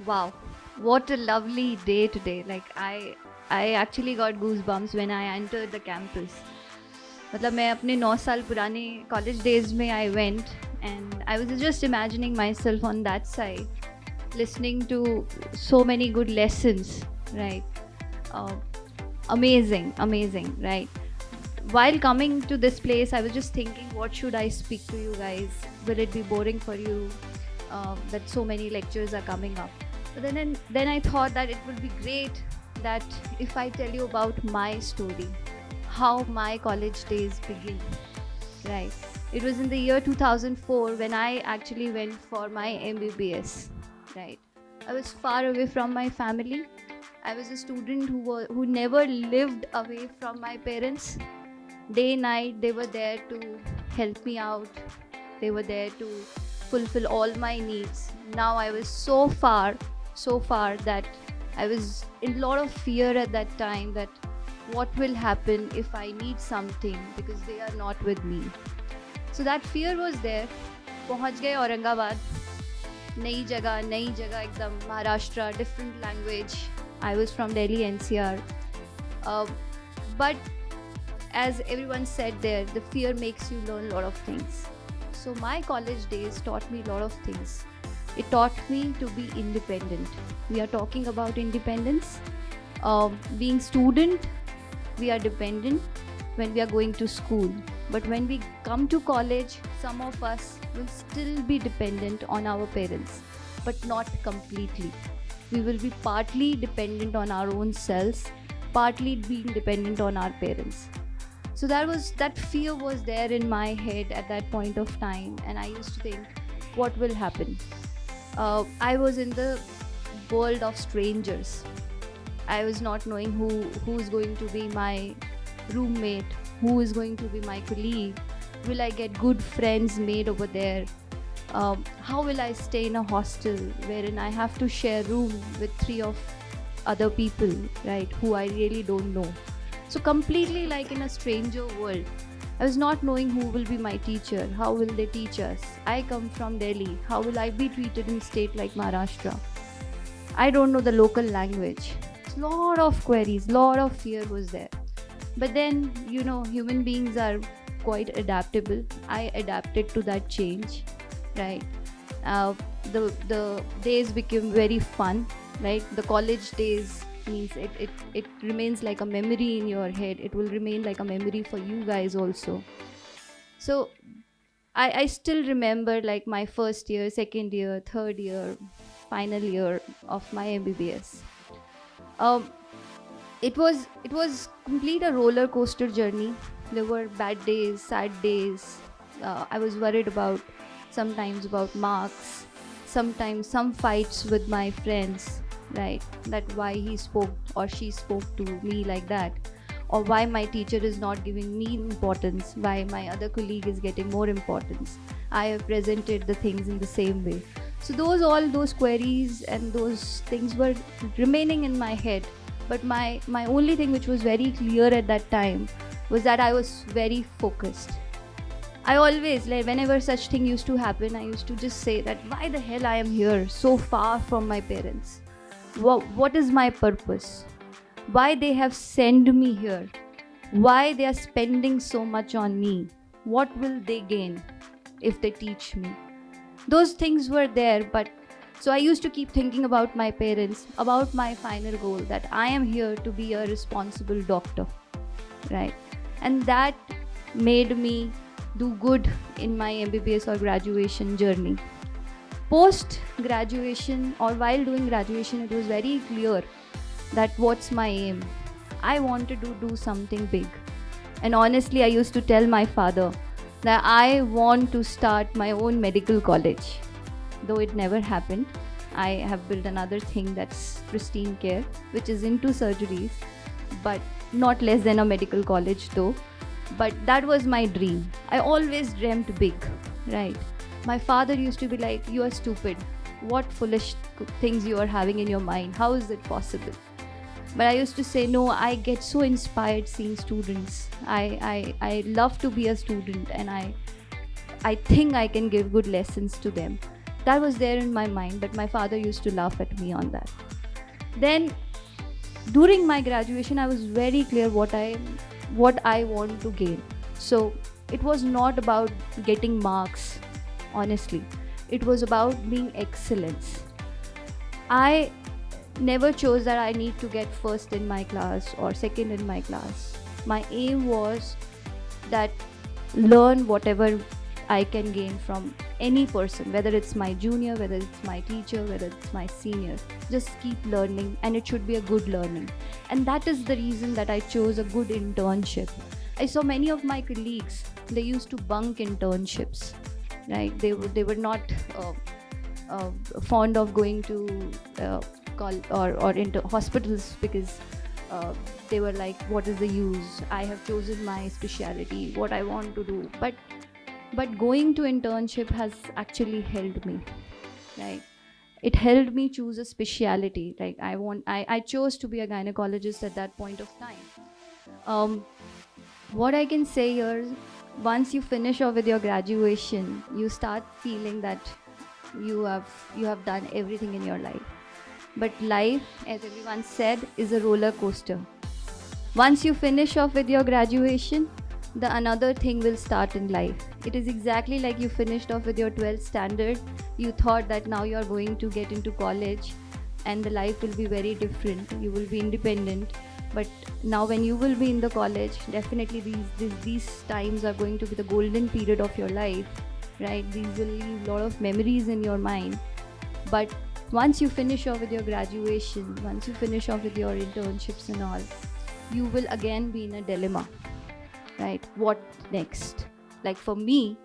Wow, what a lovely day today. I actually got goosebumps when I entered the campus. मतलब मैं अपने 9 साल पुराने college days में I went and I was just imagining myself on that side, listening to so many good lessons, right? Uh, amazing, right? While coming to this place, I was just thinking, what should I speak to you guys? Will it be boring for you? That so many lectures are coming up. But then I thought that it would be great that if I tell you about my story, how my college days begin, right? It was in the year 2004 when I actually went for my MBBS, right? I was far away from my family. I was a student who never lived away from my parents. Day night they were there to help me out. They were there to fulfill all my needs. Now I was so far that I was in a lot of fear at that time that what will happen if I need something because they are not with me. So that fear was there. पहुंच गए औरंगाबाद, नई जगह एकदम, Maharashtra, different language. I was from Delhi NCR. But as everyone said there, the fear makes you learn a lot of things. So my college days taught me a lot of things. It taught me to be independent. We are talking about independence. Being student, we are dependent when we are going to school. But when we come to college, some of us will still be dependent on our parents, but not completely. We will be partly dependent on our own selves, partly being dependent on our parents. So that fear was there in my head at that point of time, and I used to think, what will happen? I was in the world of strangers. I was not knowing who is going to be my roommate, who is going to be my colleague. Will I get good friends made over there? How will I stay in a hostel wherein I have to share room with 3 of other people, right, who I really don't know? So completely like in a stranger world. I was not knowing who will be my teacher, how will they teach us. I come from Delhi, how will I be treated in state like Maharashtra? I don't know the local language. Lot of queries, lot of fear was there. But then, human beings are quite adaptable. I adapted to that change, right? The days became very fun, right? The college days means it remains like a memory in your head. It will remain like a memory for you guys also. So I still remember like my first year, second year, third year, final year of my MBBS. It was complete a roller coaster journey. There were bad days, sad days. I was worried sometimes about marks, sometimes some fights with my friends, right? That why he spoke or she spoke to me like that, or why my teacher is not giving me importance, why my other colleague is getting more importance. I have presented the things in the same way. So all those queries and those things were remaining in my head. But my only thing which was very clear at that time was that I was very focused. I always, like, whenever such thing used to happen, I used to just say that why the hell I am here so far from my parents? What is my purpose? Why they have sent me here? Why they are spending so much on me? What will they gain if they teach me? Those things were there, but so I used to keep thinking about my parents, about my final goal, that I am here to be a responsible doctor, right? And that made me do good in my MBBS or graduation journey. Post graduation or while doing graduation, it was very clear that what's my aim. I wanted to do something big. And honestly, I used to tell my father that I want to start my own medical college. Though it never happened, I have built another thing, that's Pristyn Care, which is into surgeries, but not less than a medical college though. But that was my dream. I always dreamt big, right? My father used to be like, you are stupid. What foolish things you are having in your mind. How is it possible? But I used to say, no, I get so inspired seeing students. I love to be a student, and I think I can give good lessons to them. That was there in my mind, but my father used to laugh at me on that. Then during my graduation, I was very clear what I want to gain. So it was not about getting marks, honestly. It was about being excellence. I never chose that I need to get first in my class or second in my class. My aim was that learn whatever I can gain from any person, whether it's my junior, whether it's my teacher, whether it's my senior. Just keep learning, and it should be a good learning. And that is the reason that I chose a good internship. I saw many of my colleagues, they used to bunk internships, right? They were not fond of going to or into hospitals because they were like, what is the use? I have chosen my specialty, what I want to do. But going to internship has actually helped me, right? It helped me choose a specialty. Like I chose to be a gynecologist at that point of time. What I can say here is, once you finish off with your graduation, you start feeling that you have done everything in your life. But life, as everyone said, is a roller coaster. Once you finish off with your graduation, the another thing will start in life. It is exactly like you finished off with your 12th standard. You thought that now you are going to get into college and the life will be very different. You will be independent. But now when you will be in the college, definitely these times are going to be the golden period of your life, right? These will leave a lot of memories in your mind. But once you finish off with your graduation, once you finish off with your internships and all, you will again be in a dilemma, right? What next? Like for me,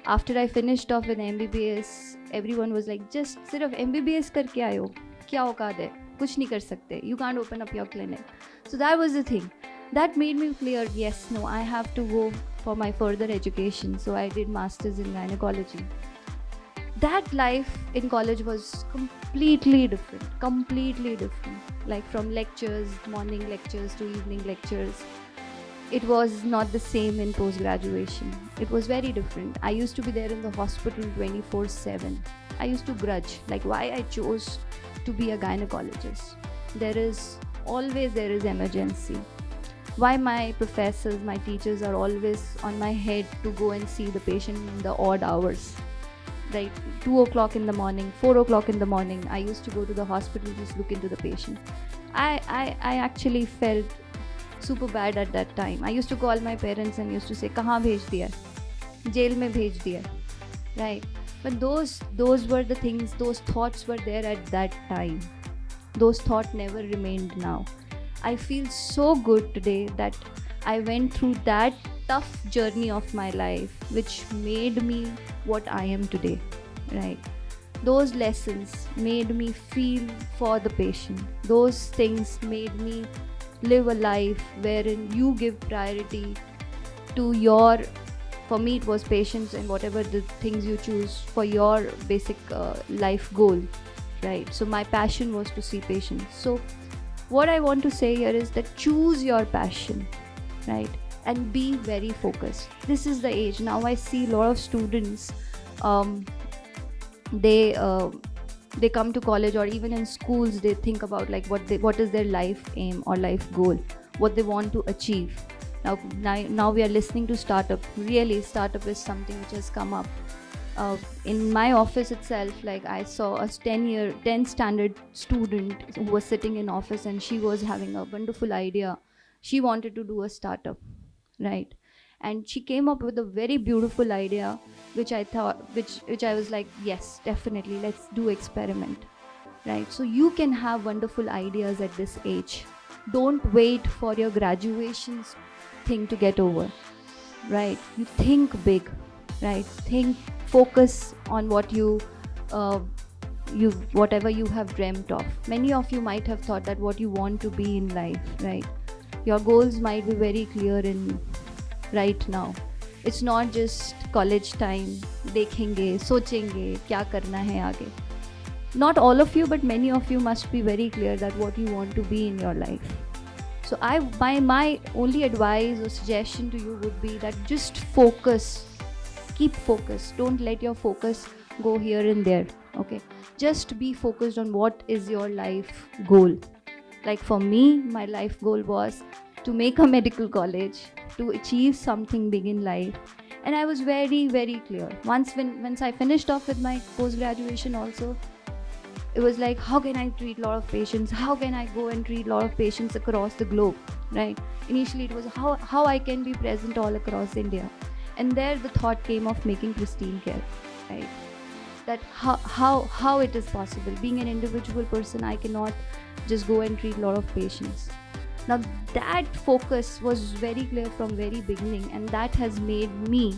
after I finished off with MBBS, everyone was like, just सिर्फ MBBS करके आए हो, क्या औकात है? कुछ नहीं कर सकते. You can't open up your clinic. So that was the thing. That made me clear, yes, no, I have to go for my further education. So I did masters in gynecology. That life in college was completely different. Like from lectures, morning lectures to evening lectures. It was not the same in post-graduation. It was very different. I used to be there in the hospital 24/7. I used to grudge, like why I chose to be a gynecologist. There is emergency. Why my professors, my teachers are always on my head to go and see the patient in the odd hours. Right, 2 o'clock in the morning, 4 o'clock in the morning, I used to go to the hospital, just look into the patient. I actually felt super bad at that time. I used to call my parents and used to say, "Kahan bhej diya? Jail mein bhej diya." Right? But those were the things, those thoughts were there at that time. Those thoughts never remained now. I feel so good today that I went through that tough journey of my life, which made me what I am today, right? Those lessons made me feel for the patient. Those things made me live a life wherein you give priority to for me it was patients and whatever the things you choose for your basic life goal, right? So my passion was to see patients. So what I want to say here is that choose your passion, right? And be very focused. This is the age. Now I see a lot of students, they come to college or even in schools, they think about like what is their life aim or life goal, what they want to achieve. Now we are listening to startup. Really, startup is something which has come up. In my office itself, like I saw a 10th standard student who was sitting in office and she was having a wonderful idea. She wanted to do a startup, right? And she came up with a very beautiful idea, which I was like, yes, definitely, let's do experiment, right? So you can have wonderful ideas at this age. Don't wait for your graduations thing to get over, right? You think big, right? Focus on what whatever you have dreamt of. Many of you might have thought that what you want to be in life, right? Your goals might be very clear in right now. It's not just college time, देखेंगे, सोचेंगे, क्या करना है आगे. Not all of you, but many of you must be very clear that what you want to be in your life. So my only advice or suggestion to you would be that just focus. Keep focus. Don't let your focus go here and there. Okay, just be focused on what is your life goal. Like for me, my life goal was to make a medical college, to achieve something big in life. And I was very, very clear. Once I finished off with my post-graduation also, it was like, how can I treat a lot of patients? How can I go and treat a lot of patients across the globe, right? Initially, it was how I can be present all across India. And there the thought came of making Pristyn Care, right? That how it is possible. Being an individual person, I cannot just go and treat a lot of patients. Now that focus was very clear from very beginning, and that has made me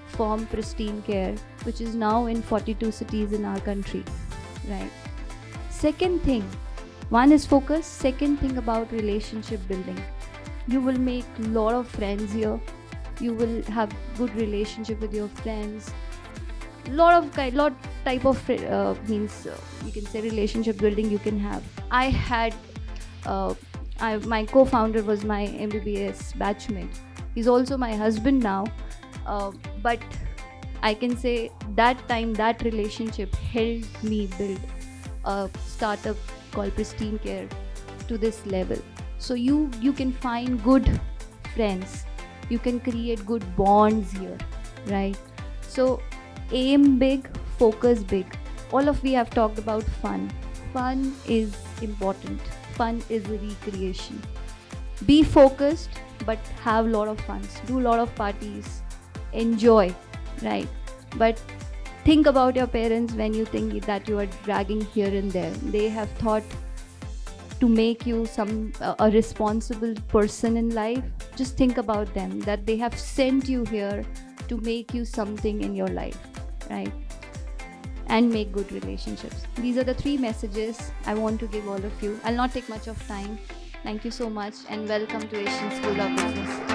form Pristyn Care, which is now in 42 cities in our country, right? Second thing, one is focus. Second thing about relationship building. You will make a lot of friends here. You will have good relationship with your friends. Lot type of you can say relationship building you can have. I had my co-founder was my MBBS batchmate. He's also my husband now, but I can say that time that relationship helped me build a startup called Pristyn Care to this level. So you can find good friends, you can create good bonds here, right? So aim big, focus big. We have talked about fun. Fun is important. Fun is a recreation. Be focused, but have a lot of fun. Do a lot of parties. Enjoy, right? But think about your parents when you think that you are dragging here and there. They have thought to make you a responsible person in life. Just think about them, that they have sent you here to make you something in your life, right? And make good relationships. These are the 3 messages I want to give all of you. I'll not take much of time. Thank you so much and welcome to Asian School of Business.